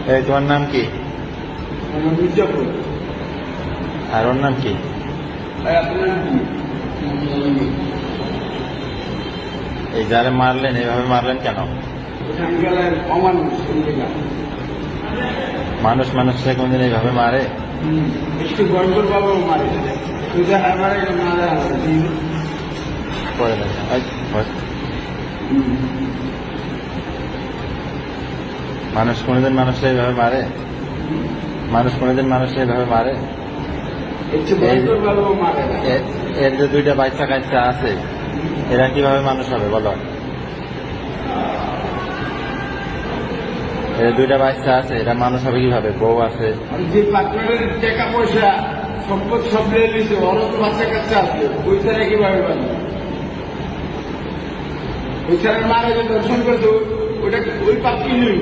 এই তোমার নাম কি? মির্জাপুর। আর ওর নাম কি? আপনার নাম কি? এই যারা মারলেন এইভাবে মারলেন কেন? ওখানকার অমানুষ মানুষ মানুষকে কোনদিন এইভাবে মারে? একটু গন্ডর বাবাও মারে সোজা আমার মারা করে দেয়। মানুষ কোনদিন মানুষকে এইভাবে মারে? মানুষ কোনদিন মানুষকে এইভাবে মারে? একটু গন্ডর বাবাও মারে না। এর যে দুইটা বাচ্চা কাচ্চা আছে এরা কিভাবে মানুষ হবে বলো? এর দুইটা বাচ্চা আছে এরা মানুষ হবে কিভাবে? বউ আছে। আর যে পার্টনারের টাকা পয়সা সম্পদ সব নিয়ে নিছে ওরও তো বাচ্চা কাচ্চা আছে ওই ছাড়া কিভাবে পারবে? ওই ছাড়া মারা যে দর্শন করতো ওটা ওই পাপ কি নিল?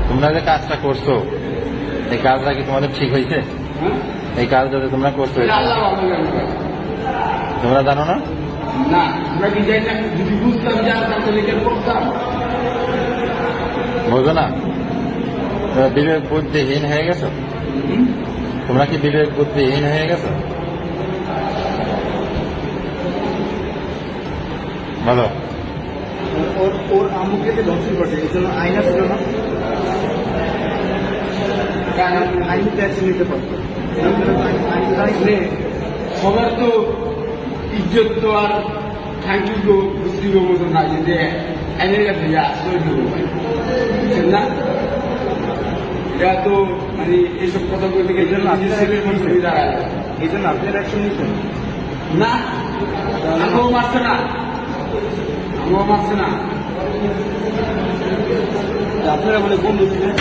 তোমরা যে কাজটা করছো এই কাজটা কি তোমাদের ঠিক হয়েছে? হ্যাঁ এই কাজটা যে তোমরা করছো এটা আল্লাহ ভালো জানে। তোমরা জানো না? না আমরা কি যাই না যদি বুঝতাম যে আপনার লিখে পড়তাম। বোঝো না? তোমরা বিবেক বুদ্ধিহীন হয়ে গেছো? তোমরা কি বিবেক বুদ্ধিহীন হয়ে গেছো? বলো। ওর আম্মুকে যে ধর্ষণ করছে এই জন্য আইনা ছিল না, আইনি ট্যাক্স নিতে পারতো। সবার তো ইজ্জত তো আর থ্যাংক ইউ বুঝতে মতো না যে আইনের কাছে যে আশ্রয় দেবো বুঝছেন না? এটা তো মানে এইসব কথা বলতে গেলে এই জন্য আপনার অ্যাকশন নিচ্ছেন না। আমিও মারছে না, আমিও মারছে না। আপনারা বলে বন্ধু ছিলেন।